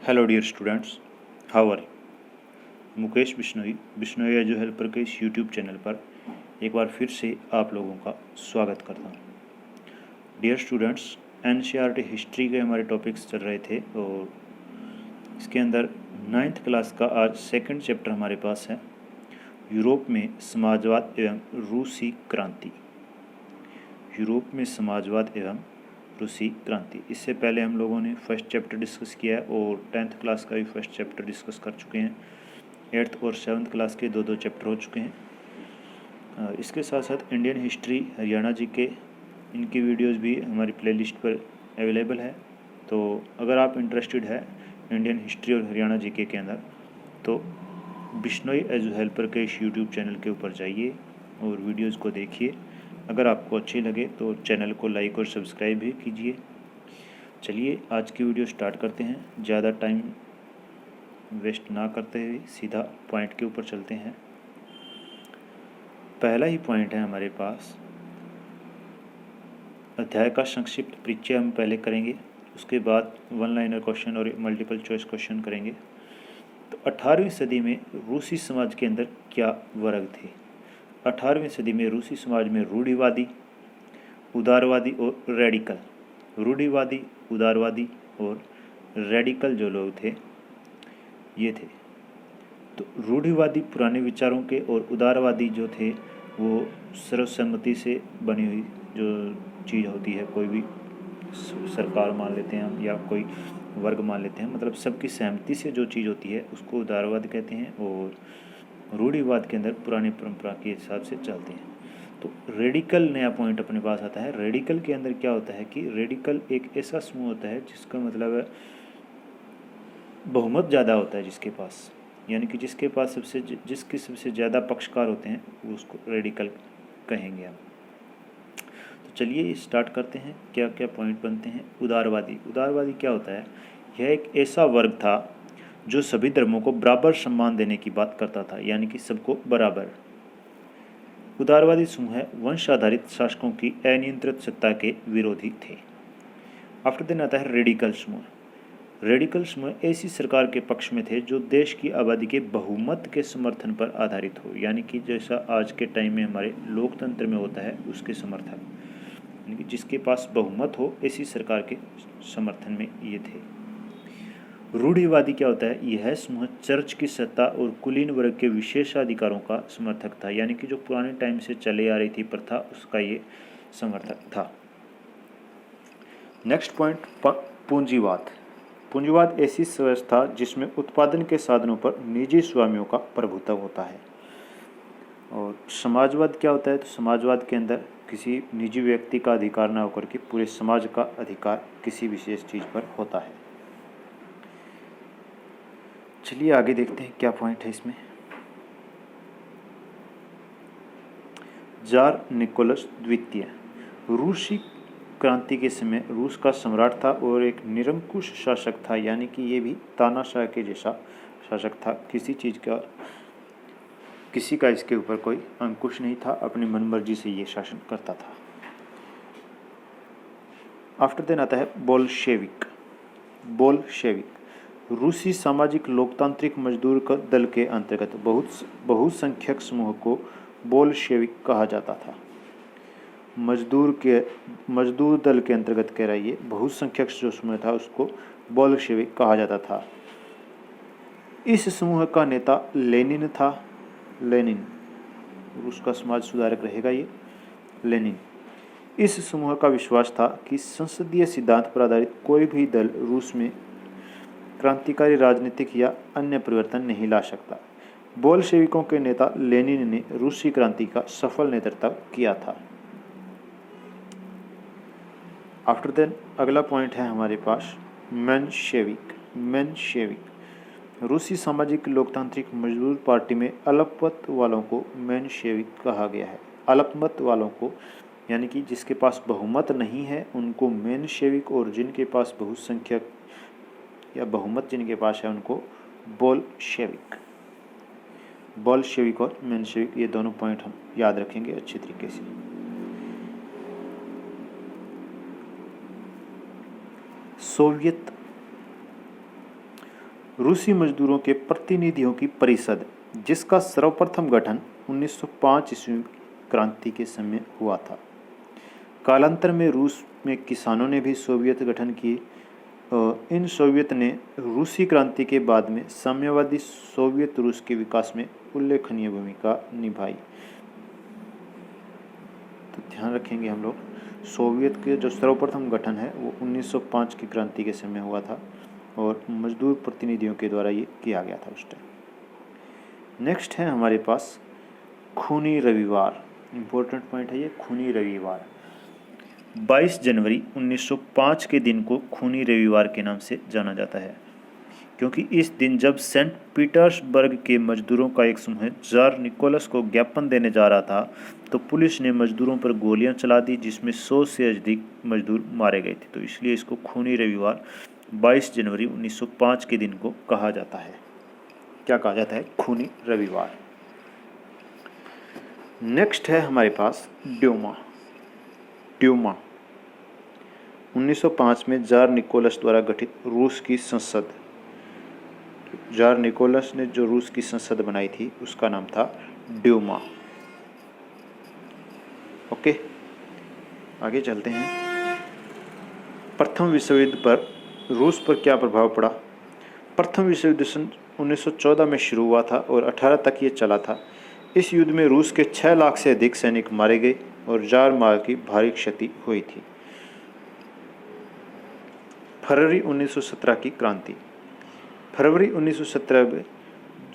Hello dear students, how are you. Mukesh Bishnoi Edu Helper के इस YouTube channel पर एक बार फिर से आप लोगों का स्वागत करता हूँ। डियर स्टूडेंट्स, एनसीईआरटी हिस्ट्री के हमारे टॉपिक्स चल रहे थे और इसके अंदर 9th क्लास का आज सेकंड चैप्टर हमारे पास है, यूरोप में समाजवाद एवं रूसी क्रांति। यूरोप में समाजवाद एवं रूसी क्रांति। इससे पहले हम लोगों ने फर्स्ट चैप्टर डिस्कस किया है और 10th क्लास का भी फर्स्ट चैप्टर डिस्कस कर चुके हैं। 8th और 7th क्लास के दो चैप्टर हो चुके हैं। इसके साथ साथ इंडियन हिस्ट्री, हरियाणा जी के, इनकी वीडियोस भी हमारी प्लेलिस्ट पर अवेलेबल है। तो अगर आप इंटरेस्टेड है इंडियन हिस्ट्री और हरियाणा जी के अंदर, तो बिश्नोई एजू हेल्पर के इस यूट्यूब चैनल के ऊपर जाइए और वीडियोज़ को देखिए। अगर आपको अच्छी लगे तो चैनल को लाइक और सब्सक्राइब भी कीजिए। चलिए आज की वीडियो स्टार्ट करते हैं। ज़्यादा टाइम वेस्ट ना करते हुए सीधा पॉइंट के ऊपर चलते हैं। पहला ही पॉइंट है हमारे पास, अध्याय का संक्षिप्त परिचय हम पहले करेंगे, उसके बाद वन लाइनर क्वेश्चन और मल्टीपल चॉइस क्वेश्चन करेंगे। तो 18वीं सदी में रूसी समाज के अंदर क्या वर्ग थे। 18वीं सदी में रूसी समाज में रूढ़िवादी, उदारवादी और रेडिकल, रूढ़िवादी, उदारवादी और रेडिकल जो लोग थे ये थे। तो रूढ़िवादी पुराने विचारों के और उदारवादी जो थे वो सर्वसम्मति से बनी हुई जो चीज़ होती है, कोई भी सरकार मान लेते हैं हम या कोई वर्ग मान लेते हैं, मतलब सबकी सहमति से जो चीज़ होती है उसको उदारवाद कहते हैं। और रूढ़िवाद के अंदर पुरानी परंपरा के हिसाब से चलते हैं। तो रेडिकल नया पॉइंट अपने पास आता है। रेडिकल के अंदर क्या होता है कि रेडिकल एक ऐसा समूह होता है जिसका मतलब है बहुमत ज़्यादा होता है जिसके पास, यानी कि जिसके पास जिसके सबसे ज़्यादा पक्षकार होते हैं वो उसको रेडिकल कहेंगे हम। तो चलिए स्टार्ट करते हैं, क्या क्या पॉइंट बनते हैं। उदारवादी, उदारवादी क्या होता है? यह एक ऐसा वर्ग था जो सभी धर्मों को बराबर सम्मान देने की बात करता था, यानी कि सबको बराबर। उदारवादी समूह वंश आधारित शासकों की अनियंत्रित सत्ता के विरोधी थे। आफ्टर देन आता है रेडिकल समूह। रेडिकल समूह ऐसी सरकार के पक्ष में थे जो देश की आबादी के बहुमत के समर्थन पर आधारित हो, यानी कि जैसा आज के टाइम में हमारे लोकतंत्र में होता है उसके समर्थक, यानी कि जिसके पास बहुमत हो ऐसी सरकार के समर्थन में ये थे। रूढ़िवादी क्या होता है? यह समूह चर्च की सत्ता और कुलीन वर्ग के विशेषाधिकारों का समर्थक था, यानी कि जो पुराने टाइम से चले आ रही थी प्रथा उसका ये समर्थक था। नेक्स्ट पॉइंट, पूंजीवाद। पूंजीवाद ऐसी व्यवस्था जिसमें उत्पादन के साधनों पर निजी स्वामियों का प्रभुत्व होता है। और समाजवाद क्या होता है? तो समाजवाद के अंदर किसी निजी व्यक्ति का अधिकार न होकर के पूरे समाज का अधिकार किसी विशेष चीज़ पर होता है। चलिए आगे देखते हैं क्या पॉइंट है इसमें। जार निकोलस द्वितीय रूसी क्रांति के समय रूस का सम्राट था और एक निरंकुश शासक था, यानी कि ये भी तानाशाह के जैसा शासक था। किसी का इसके ऊपर कोई अंकुश नहीं था, अपनी मनमर्जी से ये शासन करता था। आफ्टर देन आता है बोल्शेविक। बोल्शेविक रूसी सामाजिक लोकतांत्रिक मजदूर दल के अंतर्गत बहुसंख्यक समूह को बोल्शेविक कहा जाता था। मजदूर दल के अंतर्गत कह रहा है, ये बहुसंख्यक जो समूह था उसको बोल्शेविक कहा जाता था। इस समूह का नेता लेनिन था। लेनिन रूस का समाज सुधारक रहेगा ये लेनिन। इस समूह का विश्वास था कि संसदीय सिद्धांत पर आधारित कोई भी दल रूस में क्रांतिकारी राजनीतिक या अन्य परिवर्तन नहीं ला सकता। बोल्शेविकों के नेता लेनिन ने रूसी क्रांति का सफल नेतृत्व किया था। आफ्टर देन अगला पॉइंट है हमारे पास मेंशेविक। मेंशेविक रूसी सामाजिक लोकतांत्रिक मजदूर पार्टी में अल्पमत वालों को मेंशेविक कहा गया है। अल्पमत वालों को, यानी कि जिसके पास बहुमत नहीं है उनको मेंशेविक, और जिनके पास बहुसंख्यक या बहुमत जिनके पास है उनको बोल्शेविक। बोल्शेविक और मेंशेविक ये दोनों पॉइंट हम याद रखेंगे अच्छी तरीके से। सोवियत रूसी मजदूरों के प्रतिनिधियों की परिषद, जिसका सर्वप्रथम गठन 1905 ईस्वी क्रांति के समय हुआ था। कालांतर में रूस में किसानों ने भी सोवियत गठन किए। इन सोवियत ने रूसी क्रांति के बाद में साम्यवादी सोवियत रूस के विकास में उल्लेखनीय भूमिका निभाई। तो ध्यान रखेंगे हम लोग, सोवियत के जो सर्वप्रथम गठन है वो 1905 की क्रांति के समय हुआ था और मजदूर प्रतिनिधियों के द्वारा ये किया गया था उस टाइम। नेक्स्ट है हमारे पास खूनी रविवार। इम्पोर्टेंट पॉइंट है ये, खूनी रविवार। 22 जनवरी 1905 के दिन को खूनी रविवार के नाम से जाना जाता है, क्योंकि इस दिन जब सेंट पीटर्सबर्ग के मजदूरों का एक समूह जार निकोलस को ज्ञापन देने जा रहा था, तो पुलिस ने मजदूरों पर गोलियां चला दी, जिसमें 100 से अधिक मजदूर मारे गए थे। तो इसलिए इसको खूनी रविवार 22 जनवरी 1905 के दिन को कहा जाता है। क्या कहा जाता है? खूनी रविवार। नेक्स्ट है हमारे पास ड्यूमा। 1905 में जार निकोलस द्वारा गठित रूस की संसद, जार निकोलस ने जो रूस की संसद बनाई थी उसका नाम था ड्यूमा। ओके, आगे चलते हैं। प्रथम विश्व युद्ध पर रूस पर क्या प्रभाव पड़ा? प्रथम विश्व युद्ध सन 1914 में शुरू हुआ था और 18 तक ये चला था। इस युद्ध में रूस के 6 लाख से अधिक सैनिक मारे गए और जार मार्ग की भारी क्षति हुई थी। फरवरी 1917 की क्रांति। फरवरी 1917 में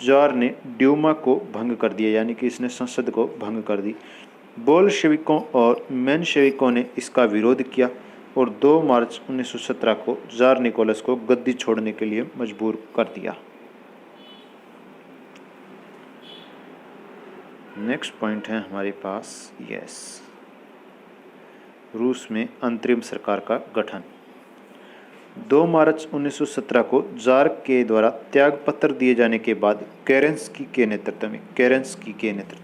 जार ने ड्यूमा को भंग कर दिया, यानी कि इसने संसद को भंग कर दी। बोल्शेविकों और मेनशेविकों ने इसका विरोध किया और 2 मार्च 1917 को जार निकोलस को गद्दी छोड़ने के लिए मजबूर कर दिया। नेक्स्ट पॉइंट है हमारे पास रूस में अंतरिम सरकार का गठन। 2 मार्च 1917 को जार के द्वारा त्यागपत्र दिए जाने के बाद केरेंस्की के नेतृत्व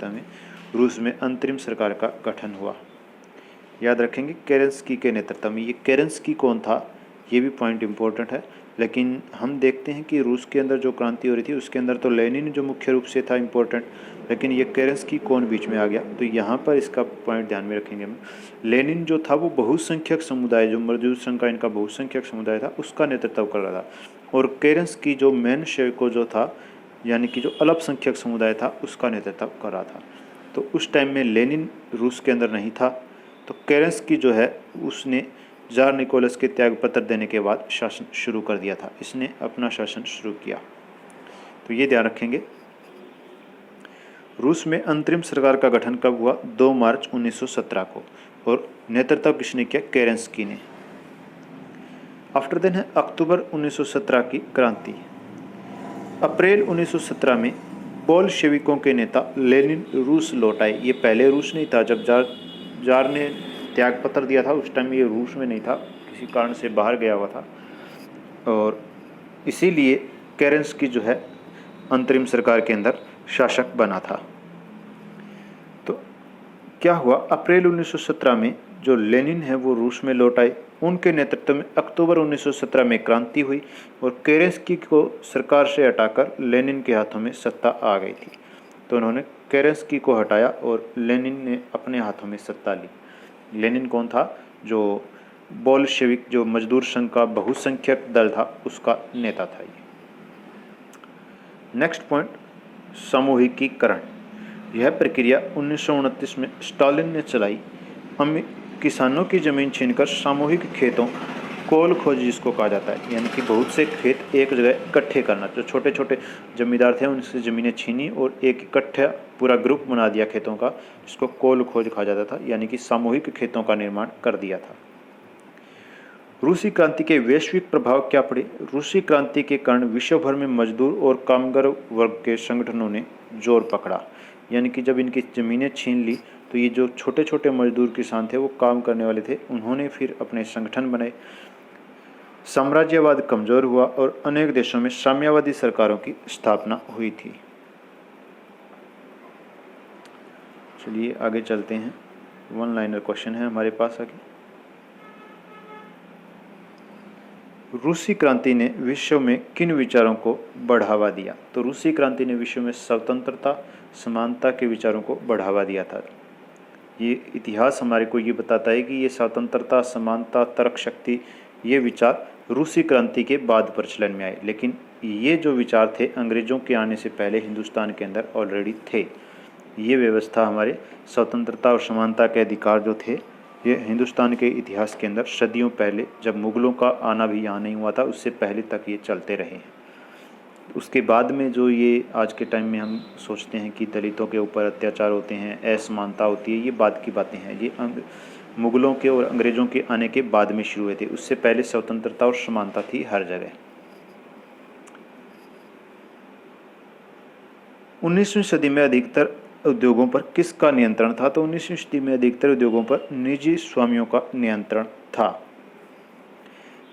में रूस में अंतरिम सरकार का गठन हुआ। याद रखेंगे, केरेंस्की के नेतृत्व में। ये केरेंस्की कौन था, ये भी पॉइंट इम्पोर्टेंट है। लेकिन हम देखते हैं कि रूस के अंदर जो क्रांति हो रही थी उसके अंदर तो लेनिन जो मुख्य रूप से था इम्पोर्टेंट, लेकिन ये केरेंस्की कौन बीच में आ गया, तो यहाँ पर इसका पॉइंट ध्यान में रखेंगे हम। लेनिन जो था वो बहुसंख्यक समुदाय, जो मजदूर संघ का इनका बहुसंख्यक समुदाय था, उसका नेतृत्व कर रहा था। और केरेंस्की जो मेनशेविको जो था, यानी कि जो अल्पसंख्यक समुदाय था, उसका नेतृत्व कर रहा था। तो उस टाइम में लेनिन रूस के अंदर नहीं था, तो केरेंस्की जो है उसने जार निकोलस के त्यागपत्र देने के बाद शासन शुरू कर दिया था। इसने अपना शासन शुरू किया, तो ये ध्यान रखेंगे। रूस में अंतरिम सरकार का गठन कब हुआ? 2 मार्च 1917 को, और नेतृत्व किसने किया? केरेंस्की ने। आफ्टर देन है अक्टूबर 1917 की क्रांति। अप्रैल 1917 में बोल्शेविकों के नेता लेनिन रूस लौट आए। ये पहले रूस नहीं था, जब जार ने त्यागपत्र दिया था उस टाइम ये रूस में नहीं था, किसी कारण से बाहर गया हुआ था, और इसीलिए केरेंस्की जो है अंतरिम सरकार के अंदर शासक बना था। तो क्या हुआ? अप्रैल 1917 में जो लेनिन है वो रूस में लौट आए। उनके नेतृत्व में अक्टूबर 1917 में क्रांति हुई और केरेंस्की को सरकार से हटाकर लेनिन के हाथों में सत्ता आ गई थी। तो उन्होंने केरेंस्की को हटाया और लेनिन ने अपने हाथों में सत्ता ली। लेनिन कौन था? जो बोल्शेविक, जो मजदूर संघ का बहुसंख्यक दल था, उसका नेता था ये। नेक्स्ट पॉइंट, सामूहिकीकरण। यह प्रक्रिया 1929 में स्टालिन ने चलाई। किसानों की जमीन छीनकर सामूहिक खेतों, कोल खोज जिसको कहा जाता है, यानी कि बहुत से खेत एक जगह इकट्ठे करना। जो छोटे छोटे जमींदार थे उनसे ज़मीनें छीनी और एक इकट्ठा पूरा ग्रुप बना दिया खेतों का, जिसको कोल खोज कहा जाता था, यानी कि सामूहिक खेतों का निर्माण कर दिया था। रूसी क्रांति के वैश्विक प्रभाव क्या पड़े? रूसी क्रांति के कारण विश्व भर में मजदूर और कामगार वर्ग के संगठनों ने जोर पकड़ा, यानी कि जब इनकी ज़मीनें छीन ली तो ये जो छोटे छोटे मजदूर किसान थे वो काम करने वाले थे, उन्होंने फिर अपने संगठन बनाए। साम्राज्यवाद कमज़ोर हुआ और अनेक देशों में साम्यवादी सरकारों की स्थापना हुई थी। चलिए आगे चलते हैं, 1 लाइनर क्वेश्चन है हमारे पास आगे। रूसी क्रांति ने विश्व में किन विचारों को बढ़ावा दिया? तो रूसी क्रांति ने विश्व में स्वतंत्रता, समानता के विचारों को बढ़ावा दिया था। ये इतिहास हमारे को ये बताता है कि ये स्वतंत्रता, समानता, तर्क शक्ति, ये विचार रूसी क्रांति के बाद प्रचलन में आए, लेकिन ये जो विचार थे अंग्रेज़ों के आने से पहले हिंदुस्तान के अंदर ऑलरेडी थे। ये व्यवस्था हमारे स्वतंत्रता और समानता के अधिकार जो थे, ये हिंदुस्तान के इतिहास के अंदर सदियों पहले, जब मुग़लों का आना भी यहाँ नहीं हुआ था, उससे पहले तक ये चलते रहे हैं। उसके बाद में जो ये आज के टाइम में हम सोचते हैं कि दलितों के ऊपर अत्याचार होते हैं, असमानता होती है, ये बाद की बातें हैं। ये मुग़लों के और अंग्रेज़ों के आने के बाद में शुरू हुए थे। उससे पहले स्वतंत्रता और समानता थी हर जगह। 19वीं सदी में अधिकतर उद्योगों पर किसका नियंत्रण था? तो 19वीं सदी में अधिकतर उद्योगों पर निजी स्वामियों का नियंत्रण था।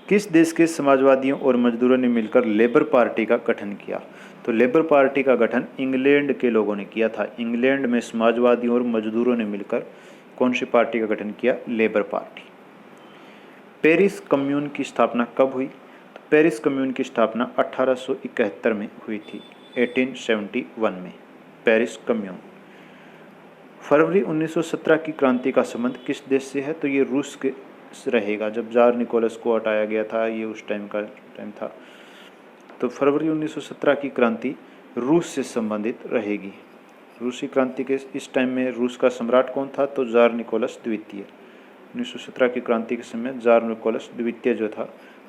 किस देश के समाजवादियों और मजदूरों ने मिलकर लेबर पार्टी का गठन किया? तो लेबर पार्टी का गठन इंग्लैंड के लोगों ने किया था। इंग्लैंड में समाजवादियों और मजदूरों ने मिलकर कौन सी पार्टी का गठन किया? Labour party. पेरिस कम्यून की स्थापना कब हुई? तो पेरिस कम्यून की स्थापना 1871 में हुई थी, 1871 में पेरिस कम्यून। फरवरी 1917 की क्रांति का संबंध किस देश से है? तो ये रूस के रहेगा। जब जार निकोलस को हटाया गया था, ये उस टाइम था। तो फरवरी 1917 की क्रांति रूस से संबंधित रहेगी। रूसी क्रांति के इस टाइम में रूस का सम्राट कौन था? तो जार निकोलस द्वितीय। 1917 की क्रांति के समय जार निकोलस द्वितीय जो था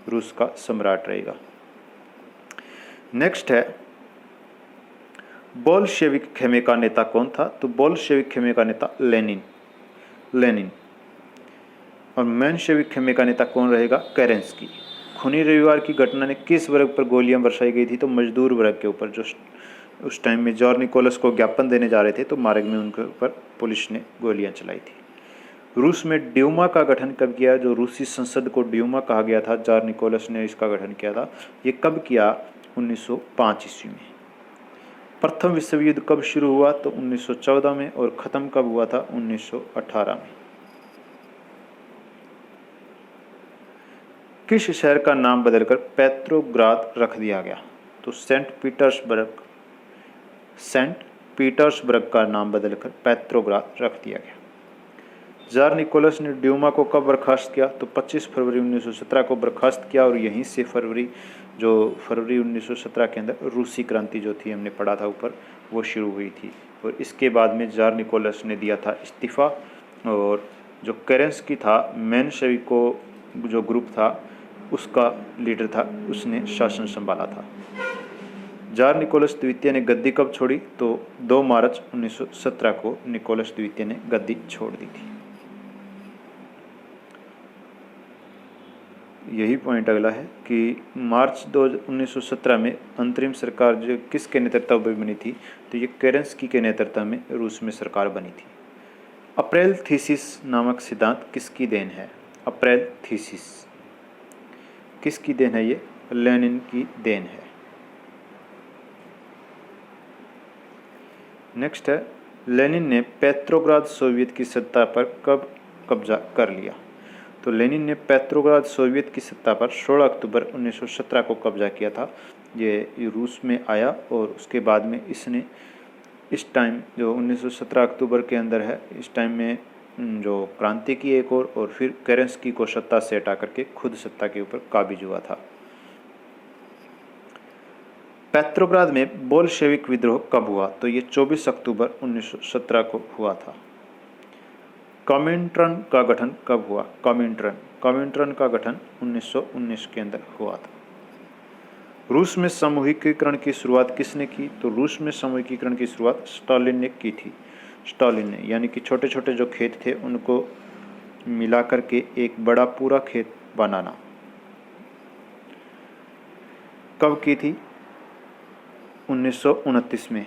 रूस का सम्राट रहेगा। नेक्स्ट है, बोल्शेविक खेमे का नेता कौन था? तो बोल्शेविक खेमे का नेता लेनिन। और मेंशेविक खेमे का नेता कौन रहेगा? केरेंस्की। खूनी रविवार की घटना ने किस वर्ग पर गोलियां बरसाई गई थी? तो मजदूर वर्ग के ऊपर, जो उस टाइम में जार निकोलस को ज्ञापन देने जा रहे थे, तो मार्ग में उनके ऊपर पुलिस ने गोलियां चलाई थी। रूस में ड्यूमा का गठन कब किया? जो रूसी संसद को ड्यूमा कहा गया था, जार निकोलस ने इसका गठन किया था। ये कब किया? 1905 ईस्वी में। प्रथम विश्व युद्ध कब शुरू हुआ? तो 1914 में। और ख़त्म कब हुआ था? 1918 में। किस शहर का नाम बदलकर पेट्रोग्राद रख दिया गया? तो सेंट पीटर्सबर्ग का नाम बदलकर पेट्रोग्राद रख दिया गया। जार निकोलस ने ड्यूमा को कब बर्खास्त किया? तो 25 फरवरी 1917 को बर्खास्त किया। और यहीं से फरवरी 1917 के अंदर रूसी क्रांति जो थी, हमने पढ़ा था ऊपर, वो शुरू हुई थी। और इसके बाद में जार निकोलस ने दिया था इस्तीफ़ा, और जो केरेंस्की था, मेंशेविको जो ग्रुप था, उसका लीडर था, उसने शासन संभाला था। जार निकोलस द्वितीय ने गद्दी कब छोड़ी? तो 2 मार्च 1917 को निकोलस द्वितीय ने गद्दी छोड़ दी थी। यही पॉइंट अगला है कि मार्च 1917 में अंतरिम सरकार जो किसके नेतृत्व में बनी थी? तो ये केरेंस्की के नेतृत्व में रूस में सरकार बनी थी। अप्रैल थीसिस नामक सिद्धांत किसकी देन है? अप्रैल थीसिस किसकी देन है? ये लेनिन की देन है। नेक्स्ट है, लेनिन ने पेट्रोग्राद सोवियत की सत्ता पर कब कब्जा कर लिया? तो लेनिन ने पेट्रोग्राद सोवियत की सत्ता पर 16 अक्टूबर 1917 को कब्जा किया था। ये रूस में आया और उसके बाद में इसने इस टाइम जो 1917 अक्टूबर के अंदर है, इस टाइम में जो क्रांति की एक और फिर केरेंस्की को सत्ता से हटा करके खुद सत्ता के ऊपर काबिज हुआ था। पेट्रोग्राद में बोल्शेविक विद्रोह कब हुआ? तो ये 24 अक्टूबर 1917 को हुआ था। कॉमिंटर्न का गठन कब हुआ? कॉमिंटर्न का गठन 1919 के अंदर हुआ था। रूस में सामूहिकीकरण की शुरुआत किसने की? तो रूस में सामूहिकीकरण की शुरुआत स्टालिन ने की थी। स्टालिन ने, यानी कि छोटे छोटे जो खेत थे उनको मिला करके एक बड़ा पूरा खेत बनाना। कब की थी? 1929 में।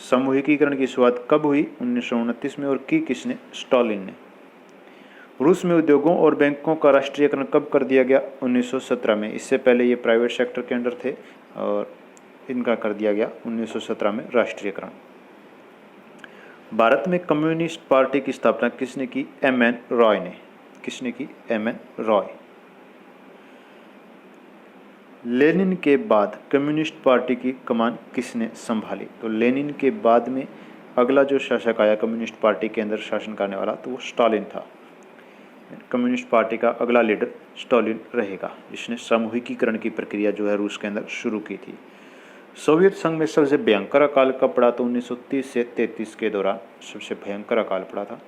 सामूहिकीकरण की शुरुआत कब हुई? 1929 में। और की किसने? स्टालिन ने। रूस में उद्योगों और बैंकों का राष्ट्रीयकरण कब कर दिया गया? 1917 में। इससे पहले ये प्राइवेट सेक्टर के अंडर थे और इनका कर दिया गया 1917 में राष्ट्रीयकरण। भारत में कम्युनिस्ट पार्टी की स्थापना किसने की? M.N. रॉय ने। किसने की? M.N. रॉय। लेनिन के बाद कम्युनिस्ट पार्टी की कमान किसने संभाली? तो लेनिन के बाद में अगला जो शासक आया कम्युनिस्ट पार्टी के अंदर शासन करने वाला, तो वो स्टालिन था। कम्युनिस्ट पार्टी का अगला लीडर स्टालिन रहेगा, जिसने सामूहिकीकरण की प्रक्रिया जो है रूस के अंदर शुरू की थी। सोवियत संघ में सबसे भयंकर अकाल कब पड़ा? तो 1930 से 33 के दौरान सबसे भयंकर अकाल पड़ा था।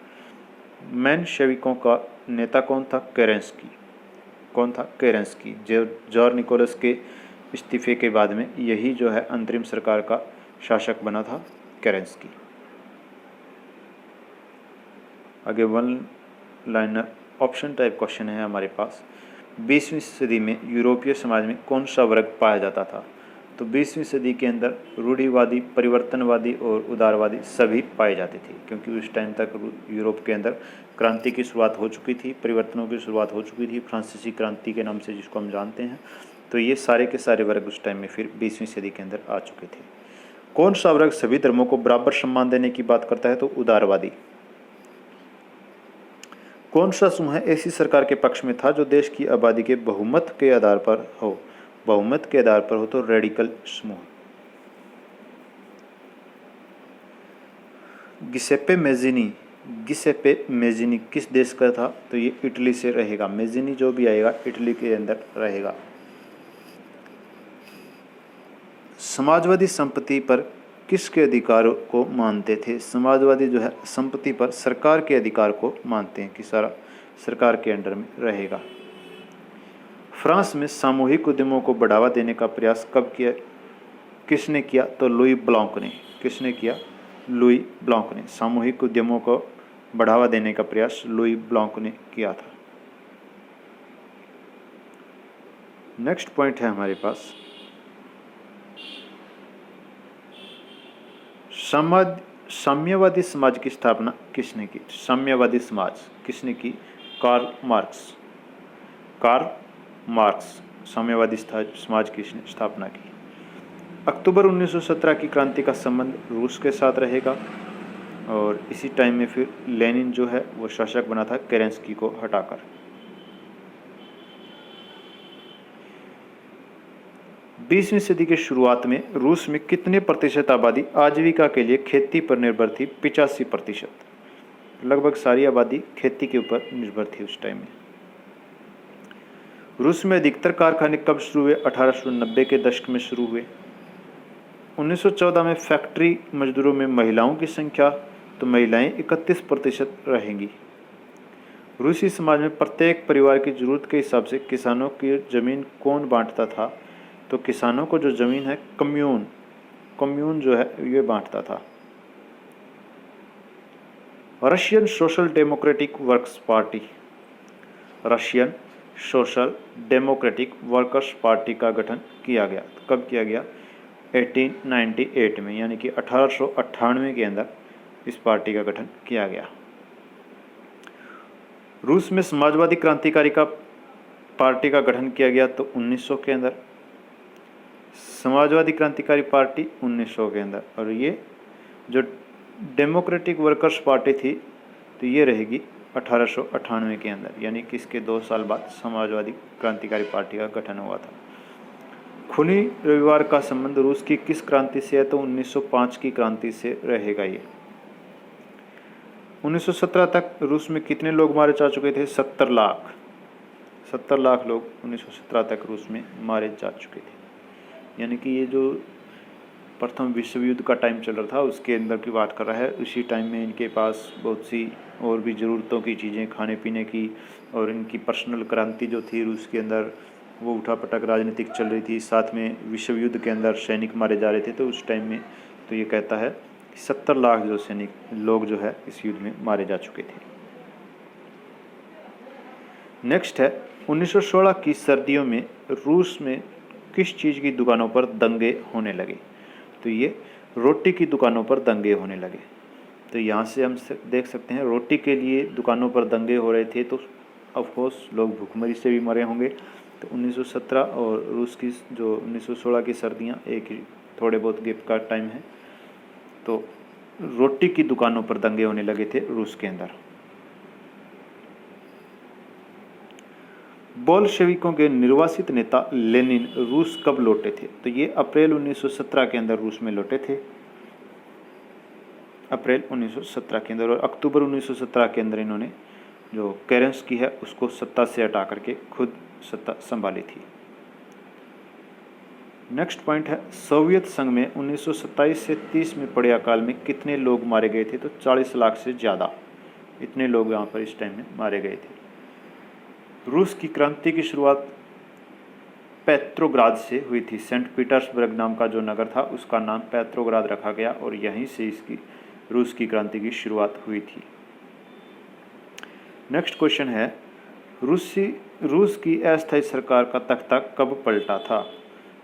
मेनशेविकों का नेता कौन था? केरेंस्की। कौन था? केरेंस्की। जो जॉर निकोलस के इस्तीफे के बाद में यही जो है अंतरिम सरकार का शासक बना था, केरेंस्की। आगे one liner option type question है हमारे पास। 20वीं सदी में यूरोपीय समाज में कौन सा वर्ग पाया जाता था? तो 20वीं सदी के अंदर रूढ़िवादी, परिवर्तनवादी और उदारवादी सभी पाए जाते थे, क्योंकि उस टाइम तक यूरोप के अंदर क्रांति की शुरुआत हो चुकी थी, परिवर्तनों की शुरुआत हो चुकी थी, फ्रांसीसी क्रांति के नाम से जिसको हम जानते हैं। तो ये सारे के सारे वर्ग उस टाइम में फिर 20वीं सदी के अंदर आ चुके थे। कौन सा वर्ग सभी धर्मों को बराबर सम्मान देने की बात करता है? तो उदारवादी। कौन सा समूह ऐसी सरकार के पक्ष में था जो देश की आबादी के बहुमत के आधार पर हो? बहुमत के आधार पर हो तो रेडिकल समूह। गिसेप्पे मेजिनी। गिसेप्पे मेजिनी किस देश का था? तो ये इटली से रहेगा। मेजिनी जो भी आएगा इटली के अंदर रहेगा। समाजवादी संपत्ति पर किसके अधिकार को मानते थे? समाजवादी जो है संपत्ति पर सरकार के अधिकार को मानते हैं कि सारा सरकार के अंडर में रहेगा। फ्रांस में सामूहिक उद्यमों को बढ़ावा देने का प्रयास कब किया? किसने किया? तो लुई ब्लांक ने। किसने किया? लुई ब्लांक ने। सामूहिक उद्यमों को बढ़ावा देने का प्रयास लुई ब्लांक ने किया था। नेक्स्ट पॉइंट है हमारे पास, साम्यवादी समाज की स्थापना किसने की? साम्यवादी समाज किसने की? Karl Marx. कार्ल मार्क्स साम्यवादी समाज की स्थापना की। अक्टूबर 1917 की क्रांति का संबंध रूस के साथ रहेगा, और इसी टाइम में फिर लेनिन जो है वो शासक बना था केरेंस्की को हटाकर। 20वीं सदी के शुरुआत में रूस में कितने प्रतिशत आबादी आजीविका के लिए खेती पर निर्भर थी? 85%। लगभग सारी आबादी खेती के ऊपर निर्भर थी उस टाइम में। रूस में अधिकतर कारखाने कब शुरू हुए? 1890 के दशक में शुरू हुए। 1914 में फैक्ट्री मजदूरों में महिलाओं की संख्या, तो महिलाएं 31% रहेंगी। रूसी समाज में प्रत्येक परिवार की जरूरत के हिसाब से किसानों की जमीन कौन बांटता था? तो किसानों को जो जमीन है कम्यून जो है ये बांटता था। Russian social democratic workers party. Russian social democratic workers party का गठन किया गया। कब किया गया? 1898 में, यानी कि 1898 के अंदर इस पार्टी का गठन किया गया। रूस में समाजवादी क्रांतिकारी का पार्टी का गठन किया गया तो 1900 के अंदर। समाजवादी क्रांतिकारी पार्टी 1900 के अंदर, और ये जो डेमोक्रेटिक वर्कर्स पार्टी थी तो ये रहेगी 1898 के अंदर, यानी कि इसके 2 साल बाद समाजवादी क्रांतिकारी पार्टी का गठन हुआ था। खूनी रविवार का संबंध रूस की किस क्रांति से है? तो 1905 की क्रांति से रहेगा ये। 1917 तक रूस में कितने लोग मारे जा चुके थे? 70 लाख। 70 लाख लोग 1917 तक रूस में मारे जा चुके थे। यानी कि ये जो प्रथम विश्व युद्ध का टाइम चल रहा था उसके अंदर की बात कर रहा है। उसी टाइम में इनके पास बहुत सी और भी ज़रूरतों की चीज़ें, खाने पीने की, और इनकी पर्सनल क्रांति जो थी रूस के अंदर वो उठापटक राजनीतिक चल रही थी। साथ में विश्व युद्ध के अंदर सैनिक मारे जा रहे थे। तो उस टाइम में तो ये कहता है 70 लाख जो सैनिक लोग जो है इस युद्ध में मारे जा चुके थे। नेक्स्ट है 1916 की सर्दियों में रूस में किस चीज़ की दुकानों पर दंगे होने लगे? तो ये रोटी की दुकानों पर दंगे होने लगे। तो यहाँ से हम देख सकते हैं रोटी के लिए दुकानों पर दंगे हो रहे थे, तो ऑफकोर्स लोग भूखमरी से भी मरे होंगे। तो 1917 और रूस की जो 1916 की सर्दियाँ एक ही थोड़े बहुत गैप का टाइम है। तो रोटी की दुकानों पर दंगे होने लगे थे रूस के अंदर। बोल्शेविकों के निर्वासित नेता लेनिन रूस कब लौटे थे? तो ये अप्रैल 1917 के अंदर रूस में लौटे थे, अप्रैल 1917 के अंदर। और अक्टूबर 1917 के अंदर इन्होंने जो केरेंस्की है उसको सत्ता से हटा करके खुद सत्ता संभाली थी। नेक्स्ट पॉइंट है, सोवियत संघ में 1927 से 30 में पड़े अकाल में कितने लोग मारे गए थे? तो 40 लाख से ज़्यादा, इतने लोग यहाँ पर इस टाइम में मारे गए थे। रूस की क्रांति की शुरुआत पेट्रोग्राद से हुई थी। सेंट पीटर्सबर्ग नाम का जो नगर था उसका नाम पेट्रोग्राद रखा गया और यहीं से इसकी रूस की क्रांति की शुरुआत हुई थी। नेक्स्ट क्वेश्चन है, रूस की अस्थायी सरकार का तख्ता कब पलटा था?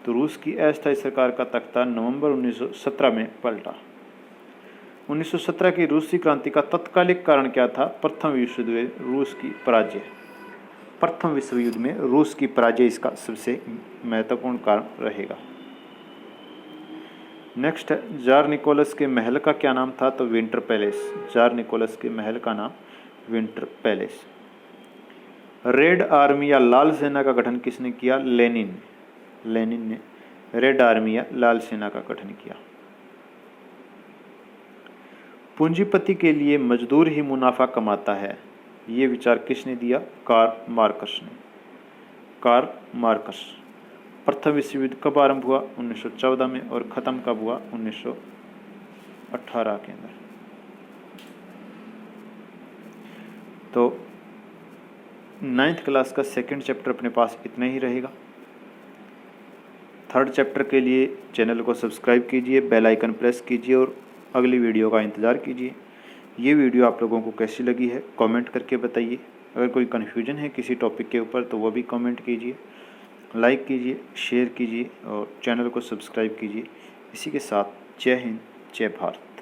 तो रूस की अस्थायी सरकार का तख्ता नवंबर 1917 में पलटा। 1917 की रूसी क्रांति का तत्कालिक कारण क्या था? प्रथम विश्व युद्ध में रूस की पराजय। प्रथम विश्व युद्ध में रूस की पराजय इसका सबसे महत्वपूर्ण कारण रहेगा। नेक्स्ट है, जार निकोलस के महल का क्या नाम था? तो विंटर पैलेस। जार निकोलस के महल का नाम विंटर पैलेस। रेड आर्मी या लाल सेना का गठन किसने किया? लेनिन ने रेड आर्मी या लाल सेना का गठन किया। पूंजीपति के लिए मजदूर ही मुनाफा कमाता है, ये विचार किसने दिया? कार्ल मार्कस ने। Karl Marx. प्रथम विश्व युद्ध कब आरंभ हुआ? 1914 में। और ख़त्म कब हुआ? 1918 के अंदर। तो 9th क्लास का सेकंड चैप्टर अपने पास इतना ही रहेगा। थर्ड चैप्टर के लिए चैनल को सब्सक्राइब कीजिए, बेल आइकन प्रेस कीजिए और अगली वीडियो का इंतज़ार कीजिए। ये वीडियो आप लोगों को कैसी लगी है कमेंट करके बताइए। अगर कोई कन्फ्यूजन है किसी टॉपिक के ऊपर तो वो भी कमेंट कीजिए, लाइक कीजिए, शेयर कीजिए और चैनल को सब्सक्राइब कीजिए। इसी के साथ जय हिंद, जय भारत।